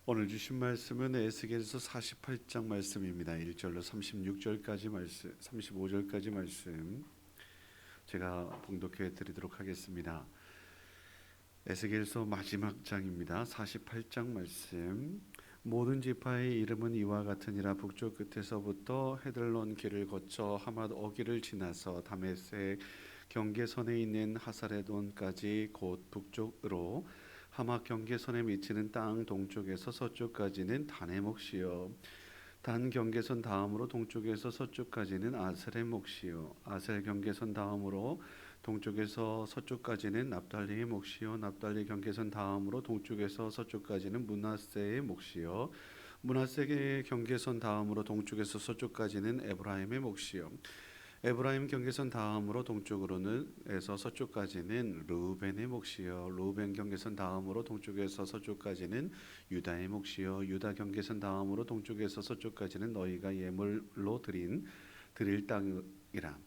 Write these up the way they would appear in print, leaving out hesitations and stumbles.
오늘 주신 말씀은 에스겔서 48장 말씀입니다. 1절로 36절까지 말씀, 35절까지 말씀 제가 봉독해 드리도록 하겠습니다. 에스겔서 마지막 장입니다. 48장 말씀. 모든 지파의 이름은 이와 같으니라. 북쪽 끝에서부터 헤들론 길을 거쳐 하맛 어기를 지나서 다메섹 경계선에 있는 하사레돈까지 곧 북쪽으로 하맛 경계선에 미치는 땅 동쪽에서 서쪽까지는 단의 몫이요, 단 경계선 다음으로 동쪽에서 서쪽까지는 아셀의 몫이요, 아셀 경계선 다음으로 동쪽에서 서쪽까지는 납달리의 몫이요, 납달리 경계선 다음으로 동쪽에서 서쪽까지는 므낫세의 몫이요, 므낫세의 경계선 다음으로 동쪽에서 서쪽까지는 에브라임의 몫이요, 에브라임 경계선 다음으로 동쪽으로는 에서 서쪽까지는 르우벤의 몫이요, 르우벤 경계선 다음으로 동쪽에서 서쪽까지는 유다의 몫이요, 유다 경계선 다음으로 동쪽에서 서쪽까지는 너희가 예물로 드릴 땅이라.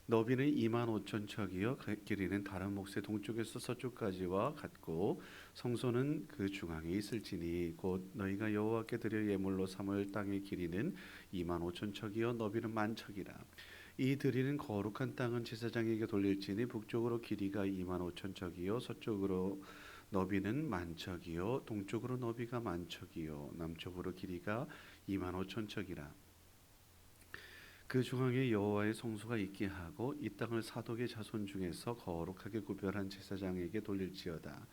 너비는 2만 5천 척이요, 길이는 다른 몫의 동쪽에서 서쪽까지와 같고 성소는 그 중앙에 있을지니 곧 너희가 여호와께 드릴 예물로 삼을 땅의 길이는 2만 5천 척이요, 너비는 만 척이라. 이 드리는 거룩한 땅은 제사장에게 돌릴지니 북쪽으로 길이가 2만 5천 척이요, 서쪽으로 너비는 만 척이요, 동쪽으로 너비가 만 척이요, 남쪽으로 길이가 2만 5천 척이라. 그 중앙에 여호와의 성소가 있게 하고 이 땅을 사독의 자손 중에서 거룩하게 구별한 제사장에게 돌릴지어다.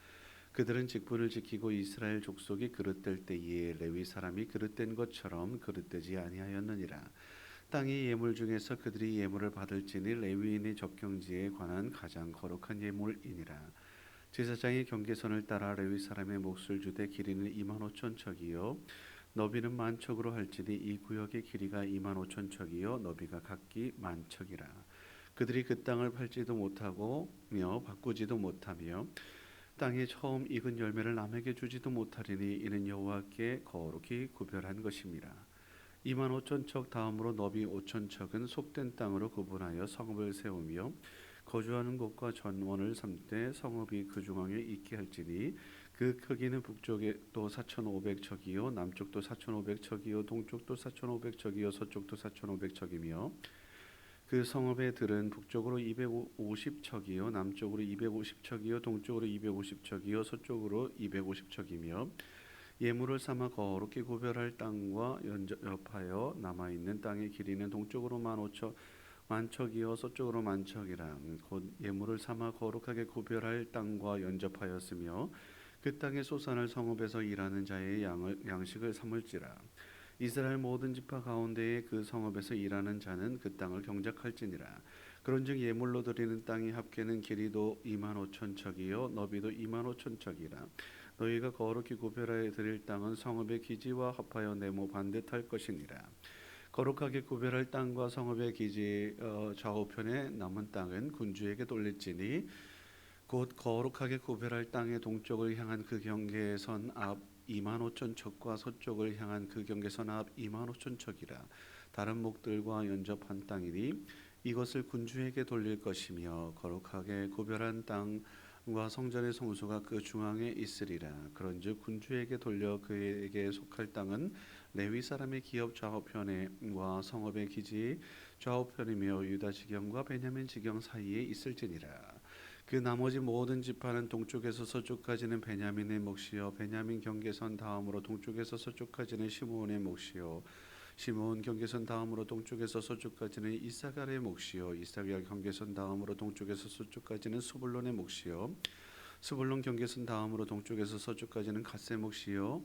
그들은 직분을 지키고 이스라엘 족속이 그릇될 때에 레위 사람이 그릇된 것처럼 그릇되지 아니하였느니라. 땅의 예물 중에서 그들이 예물을 받을지니 레위인의 적경지에 관한 가장 거룩한 예물이니라. 제사장의 경계선을 따라 레위 사람의 몫을 주되 길이는 2만 5천 척이요, 너비는 만 척으로 할지니 이 구역의 길이가 2만 5천 척이요, 너비가 각기 만 척이라. 그들이 그 땅을 팔지도 못하고며 바꾸지도 못하며 땅에 처음 익은 열매를 남에게 주지도 못하리니 이는 여호와께 거룩히 구별한 것임이라. 2만 5천 척 다음으로 너비 5천 척은 속된 땅으로 구분하여 성읍을 세우며 거주하는 곳과 전원을 삼되 성읍이 그 중앙에 있게 할지니 그 크기는 북쪽에 또 4,500척이요, 남쪽도 4,500척이요, 동쪽도 4,500척이요, 서쪽도 4,500척이며 그 성읍의 들은 북쪽으로 250척이요, 남쪽으로 250척이요, 동쪽으로 250척이요, 서쪽으로 250척이며 예물을 삼아 거룩히 구별할 땅과 연접하여 남아있는 땅의 길이는 동쪽으로 만척이요, 서쪽으로 만척이라. 곧 예물을 삼아 거룩하게 구별할 땅과 연접하였으며 그 땅의 소산을 성읍에서 일하는 자의 양식을 삼을지라. 이스라엘 모든 지파 가운데에 그 성읍에서 일하는 자는 그 땅을 경작할지니라. 그런즉 예물로 드리는 땅이 합계는 길이도 2만 5천 척이요, 너비도 2만 5천 척이라. 너희가 거룩히 구별하여 드릴 땅은 성읍의 기지와 합하여 네모 반듯할 것이니라. 거룩하게 구별할 땅과 성읍의 기지 좌우편에 남은 땅은 군주에게 돌릴지니 곧 거룩하게 구별할 땅의 동쪽을 향한 그 경계선 앞 2만 5천 척과 서쪽을 향한 그 경계선 앞 2만 5천 척이라. 다른 목들과 연접한 땅이니 이것을 군주에게 돌릴 것이며 거룩하게 구별한 땅과 성전의 성소가 그 중앙에 있으리라. 그런즉 군주에게 돌려 그에게 속할 땅은 레위 사람의 기업 좌우편과 성읍의 기지 좌우편이며 유다 지경과 베냐민 지경 사이에 있을지니라. 그 나머지 모든 지파는 동쪽에서 서쪽까지는 베냐민의 몫이요, 베냐민 경계선 다음으로 동쪽에서 서쪽까지는 시므온의 몫이요, 시므온 경계선 다음으로 동쪽에서 서쪽까지는 이사갈의 몫이요, 이사갈 경계선 다음으로 동쪽에서 서쪽까지는 스불론의 몫이요, 스불론 경계선 다음으로 동쪽에서 서쪽까지는 갓의 몫이요,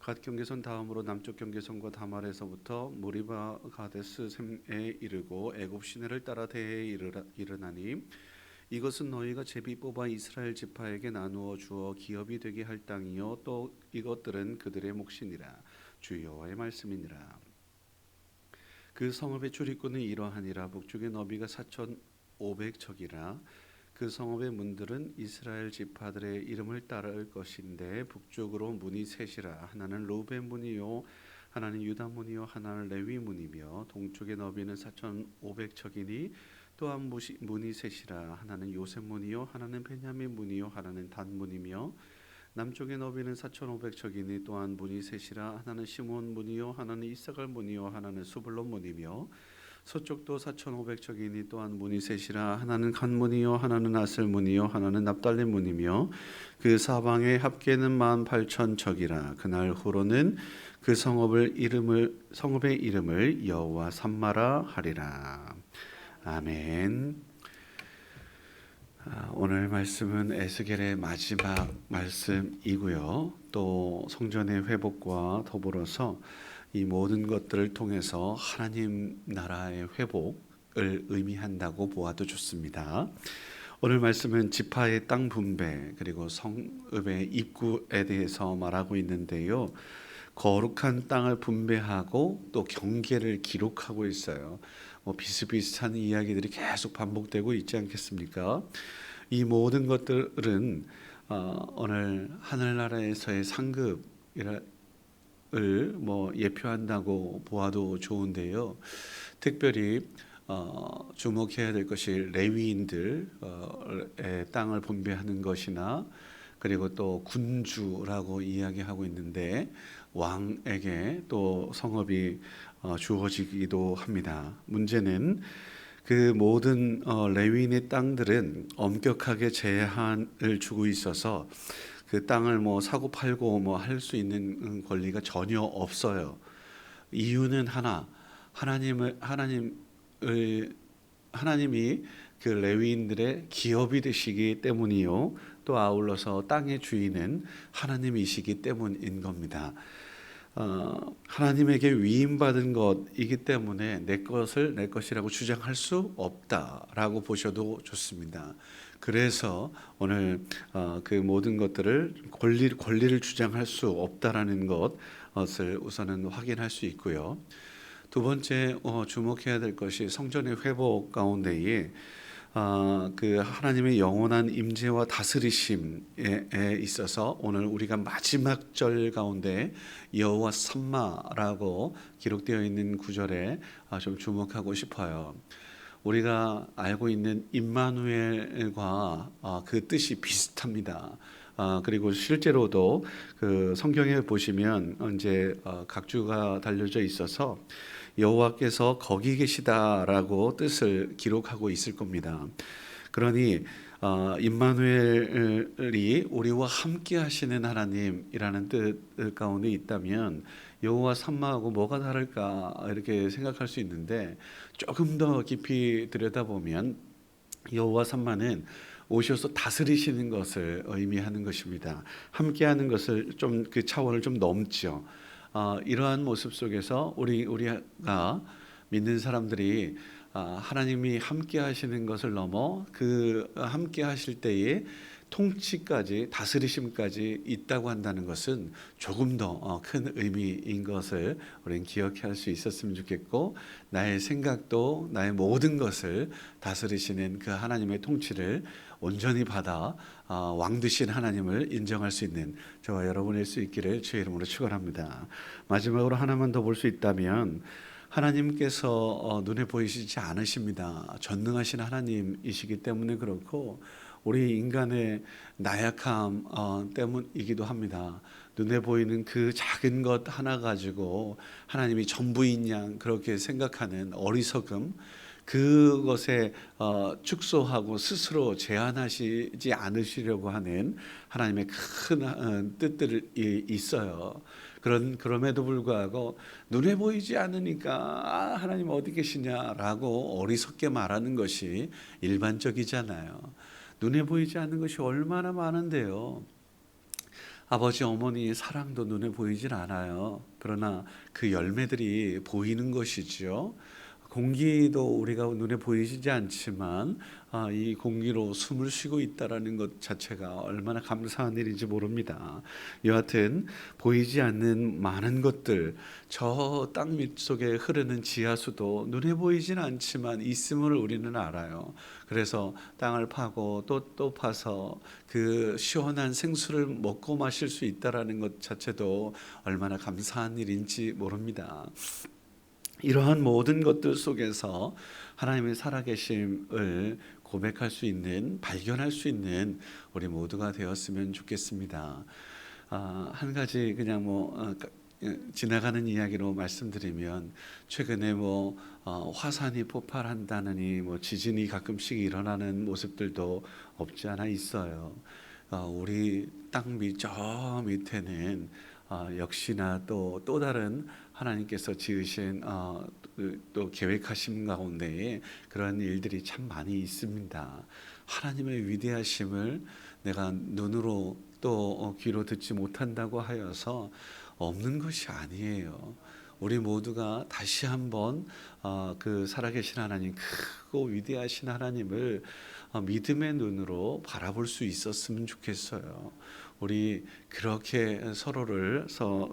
갓 경계선 다음으로 남쪽 경계선과 다말에서부터 무리바 가데스 셈에 이르고 애굽 시내를 따라 대에 이르나니 이것은 너희가 제비 뽑아 이스라엘 지파에게 나누어 주어 기업이 되게 할 땅이요, 또 이것들은 그들의 몫이니라. 주 여호와의 말씀이니라. 그 성읍의 출입구는 이러하니라. 북쪽의 너비가 4,500척이라. 그 성읍의 문들은 이스라엘 지파들의 이름을 따를 것인데 북쪽으로 문이 셋이라. 하나는 르우벤 문이요, 하나는 유다 문이요, 하나는 레위 문이며 동쪽의 너비는 4,500척이니 또한 문이 셋이라. 하나는 요셉 문이요, 하나는 베냐민 문이요, 하나는 단 문이며 남쪽의 너비는 4,500척이니 또한 문이 셋이라 하나는 시몬 문이요 하나는 이사갈 문이요 하나는 수불론 문이며 서쪽도 4,500척이니 또한 문이 셋이라 하나는 간 문이요 하나는 아셀 문이요 하나는 납달리 문이며 그 사방에 합계는 18,000척이라. 그날 후로는 그 성읍의 이름을 여호와 삼마라 하리라. 아멘. 오늘 말씀은 에스겔의 마지막 말씀이고요. 또 성전의 회복과 더불어서 이 모든 것들을 통해서 하나님 나라의 회복을 의미한다고 보아도 좋습니다. 오늘 말씀은 지파의 땅 분배 그리고 성읍의 입구에 대해서 말하고 있는데요. 거룩한 땅을 분배하고 또 경계를 기록하고 있어요. 비슷비슷한 이야기들이 계속 반복되고 있지 않겠습니까? 이 모든 것들은 오늘 하늘나라에서의 상급을 예표한다고 보아도 좋은데요. 특별히 주목해야 될 것이 레위인들의 땅을 분배하는 것이나 그리고 또 군주라고 이야기하고 있는데 왕에게 또 성읍이 주어지기도 합니다. 문제는 그 모든 레위인의 땅들은 엄격하게 제한을 주고 있어서 그 땅을 사고 팔고 할 수 있는 권리가 전혀 없어요. 이유는 하나님이 그 레위인들의 기업이 되시기 때문이요. 또 아울러서 땅의 주인은 하나님이시기 때문인 겁니다. 하나님에게 위임받은 것이기 때문에 내 것을 내 것이라고 주장할 수 없다라고 보셔도 좋습니다. 그래서 오늘 그 모든 것들을 권리를 주장할 수 없다라는 것을 우선은 확인할 수 있고요. 두 번째 주목해야 될 것이 성전의 회복 가운데에 그 하나님의 영원한 임재와 다스리심에 있어서 오늘 우리가 마지막 절 가운데 여호와 삼마라고 기록되어 있는 구절에 좀 주목하고 싶어요. 우리가 알고 있는 임마누엘과 그 뜻이 비슷합니다. 그리고 실제로도 그 성경에 보시면 이제 각주가 달려져 있어서 여호와께서 거기 계시다라고 뜻을 기록하고 있을 겁니다. 그러니 임마누엘이 우리와 함께 하시는 하나님이라는 뜻 가운데 있다면 여호와 삼마하고 뭐가 다를까 이렇게 생각할 수 있는데 조금 더 깊이 들여다보면 여호와 삼마는 오셔서 다스리시는 것을 의미하는 것입니다. 함께하는 것을 좀 그 차원을 좀 넘죠. 이러한 모습 속에서 우리가 믿는 사람들이 하나님이 함께 하시는 것을 넘어 그 함께 하실 때에 통치까지 다스리심까지 있다고 한다는 것은 조금 더 큰 의미인 것을 우리는 기억할 수 있었으면 좋겠고, 나의 생각도 나의 모든 것을 다스리시는 그 하나님의 통치를 온전히 받아 왕 되신 하나님을 인정할 수 있는 저와 여러분일 수 있기를 주의 이름으로 축원합니다. 마지막으로 하나만 더 볼 수 있다면 하나님께서 눈에 보이시지 않으십니다. 전능하신 하나님이시기 때문에 그렇고 우리 인간의 나약함 때문이기도 합니다. 눈에 보이는 그 작은 것 하나 가지고 하나님이 전부인 양 그렇게 생각하는 어리석음, 그것에 축소하고 스스로 제한하시지 않으시려고 하는 하나님의 큰 뜻들이 있어요. 그럼에도 불구하고 눈에 보이지 않으니까 하나님 어디 계시냐라고 어리석게 말하는 것이 일반적이잖아요. 눈에 보이지 않는 것이 얼마나 많은데요. 아버지 어머니의 사랑도 눈에 보이질 않아요. 그러나 그 열매들이 보이는 것이죠. 공기도 우리가 눈에 보이지 않지만 이 공기로 숨을 쉬고 있다라는 것 자체가 얼마나 감사한 일인지 모릅니다. 여하튼 보이지 않는 많은 것들, 저 땅 밑속에 흐르는 지하수도 눈에 보이진 않지만 있음을 우리는 알아요. 그래서 땅을 파고 또 파서 그 시원한 생수를 먹고 마실 수 있다라는 것 자체도 얼마나 감사한 일인지 모릅니다. 이러한 모든 것들 속에서 하나님의 살아계심을 고백할 수 있는, 발견할 수 있는 우리 모두가 되었으면 좋겠습니다. 한 가지 그냥 지나가는 이야기로 말씀드리면, 최근에 화산이 폭발한다느니 지진이 가끔씩 일어나는 모습들도 없지 않아 있어요. 우리 땅 저 밑에는 역시나 또 다른 하나님께서 지으신 또 계획하심 가운데 그런 일들이 참 많이 있습니다. 하나님의 위대하심을 내가 눈으로 또 귀로 듣지 못한다고 하여서 없는 것이 아니에요. 우리 모두가 다시 한번 그 살아계신 하나님, 크고 위대하신 하나님을 믿음의 눈으로 바라볼 수 있었으면 좋겠어요. 우리 그렇게 서로를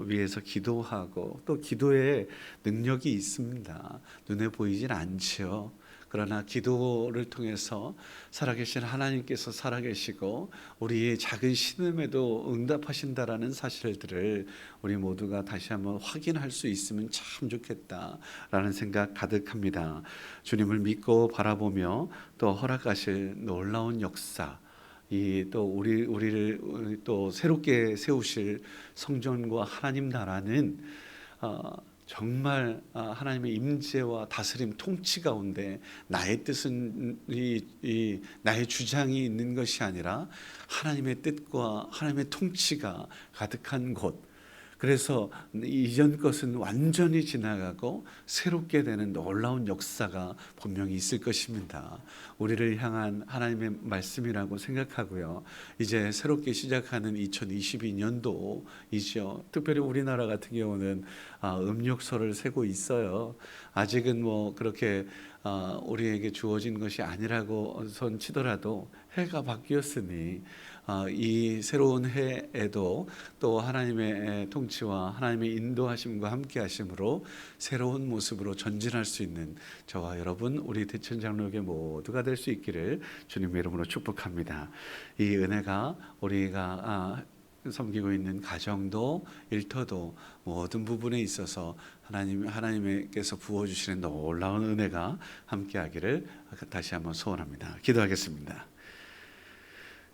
위해서 기도하고, 또 기도에 능력이 있습니다. 눈에 보이진 않죠. 그러나 기도를 통해서 살아계신 하나님께서 살아계시고 우리의 작은 신음에도 응답하신다라는 사실들을 우리 모두가 다시 한번 확인할 수 있으면 참 좋겠다라는 생각 가득합니다. 주님을 믿고 바라보며 또 허락하실 놀라운 역사, 또 우리를 또 새롭게 세우실 성전과 하나님 나라는 정말 하나님의 임재와 다스림, 통치 가운데 나의 뜻은 나의 주장이 있는 것이 아니라 하나님의 뜻과 하나님의 통치가 가득한 곳, 그래서 이전 것은 완전히 지나가고 새롭게 되는 놀라운 역사가 분명히 있을 것입니다. 우리를 향한 하나님의 말씀이라고 생각하고요. 이제 새롭게 시작하는 2022년도이죠. 특별히 우리나라 같은 경우는 음력설을 세고 있어요. 아직은 그렇게 우리에게 주어진 것이 아니라고 선 치더라도 해가 바뀌었으니 이 새로운 해에도 또 하나님의 통치와 하나님의 인도하심과 함께 하심으로 새로운 모습으로 전진할 수 있는 저와 여러분, 우리 대천 장로교회 모두가 될 수 있기를 주님의 이름으로 축복합니다. 이 은혜가 우리가 섬기고 있는 가정도 일터도 모든 부분에 있어서 하나님께서 부어주시는 놀라운 은혜가 함께하기를 다시 한번 소원합니다. 기도하겠습니다.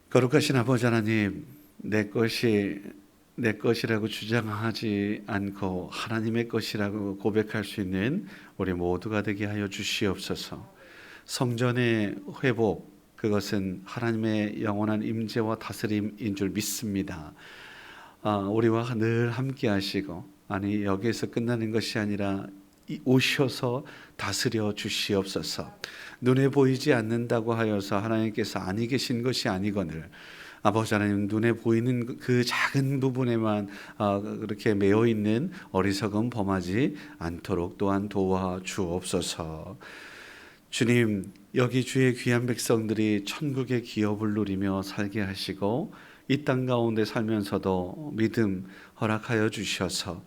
거룩하신 아버지 하나님, 내 것이라고 주장하지 않고 하나님의 것이라고 고백할 수 있는 우리 모두가 되게 하여 주시옵소서. 성전의 회복, 그것은 하나님의 영원한 임재와 다스림인 줄 믿습니다. 우리와 늘 함께 하시고, 여기에서 끝나는 것이 아니라 오셔서 다스려 주시옵소서. 눈에 보이지 않는다고 하여서 하나님께서 아니 계신 것이 아니거늘, 아버지 하나님, 눈에 보이는 그 작은 부분에만 그렇게 매여 있는 어리석음 범하지 않도록 또한 도와 주옵소서. 주님, 여기 주의 귀한 백성들이 천국의 기업을 누리며 살게 하시고 이 땅 가운데 살면서도 믿음 허락하여 주셔서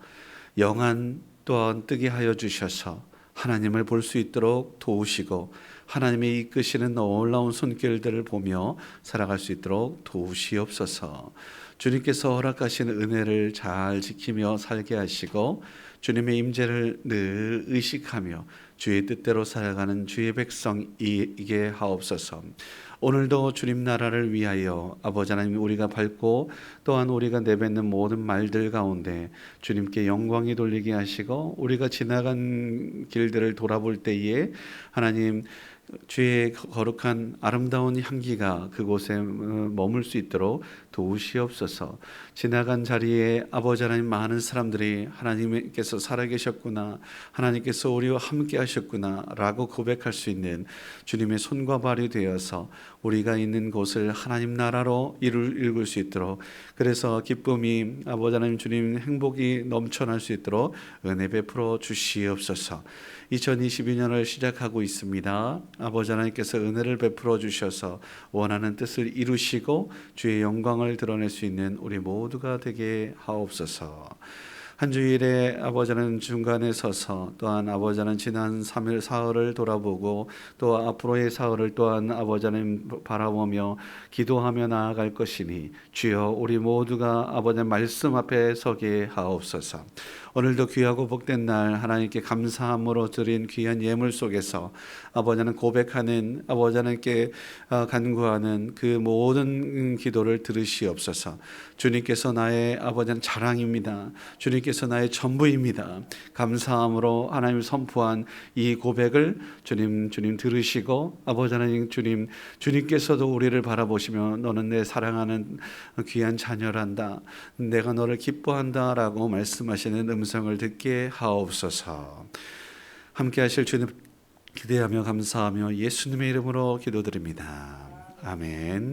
영안 또한 뜨게 하여 주셔서 하나님을 볼 수 있도록 도우시고 하나님의 이끄시는 놀라운 손길들을 보며 살아갈 수 있도록 도우시옵소서. 주님께서 허락하신 은혜를 잘 지키며 살게 하시고 주님의 임재를 늘 의식하며 주의 뜻대로 살아가는 주의 백성이게 하옵소서. 오늘도 주님 나라를 위하여 아버지 하나님, 우리가 밟고 또한 우리가 내뱉는 모든 말들 가운데 주님께 영광이 돌리게 하시고 우리가 지나간 길들을 돌아볼 때에 하나님, 주의 거룩한 아름다운 향기가 그곳에 머물 수 있도록 도우시옵소서. 지나간 자리에 아버지 하나님, 많은 사람들이 하나님께서 살아계셨구나, 하나님께서 우리와 함께 하셨구나 라고 고백할 수 있는 주님의 손과 발이 되어서 우리가 있는 곳을 하나님 나라로 이룰 수 있도록, 그래서 기쁨이 아버지 하나님, 주님 행복이 넘쳐날 수 있도록 은혜 베풀어 주시옵소서. 2022년을 시작하고 있습니다. 아버지 하나님께서 은혜를 베풀어 주셔서 원하는 뜻을 이루시고 주의 영광을 드러낼 수 있는 우리 모두가 되게 하옵소서. 한 주일에 아버지는 중간에 서서 또한 아버지는 지난 3일 사흘을 돌아보고 또 앞으로의 사흘을 또한 아버지는 바라보며 기도하며 나아갈 것이니 주여 우리 모두가 아버지의 말씀 앞에 서게 하옵소서. 오늘도 귀하고 복된 날 하나님께 감사함으로 드린 귀한 예물 속에서 아버지는 고백하는 아버지께 간구하는 그 모든 기도를 들으시옵소서. 주님께서 나의 아버지는 자랑입니다. 주님께서 나의 전부입니다. 감사함으로 하나님 선포한 이 고백을 주님 들으시고 아버지 하나님 주님께서도 우리를 바라보시며 너는 내 사랑하는 귀한 자녀란다. 내가 너를 기뻐한다라고 말씀하시는 음성을 듣게 하옵소서. 함께 하실 주님 기대하며 감사하며 예수님의 이름으로 기도드립니다. 아멘.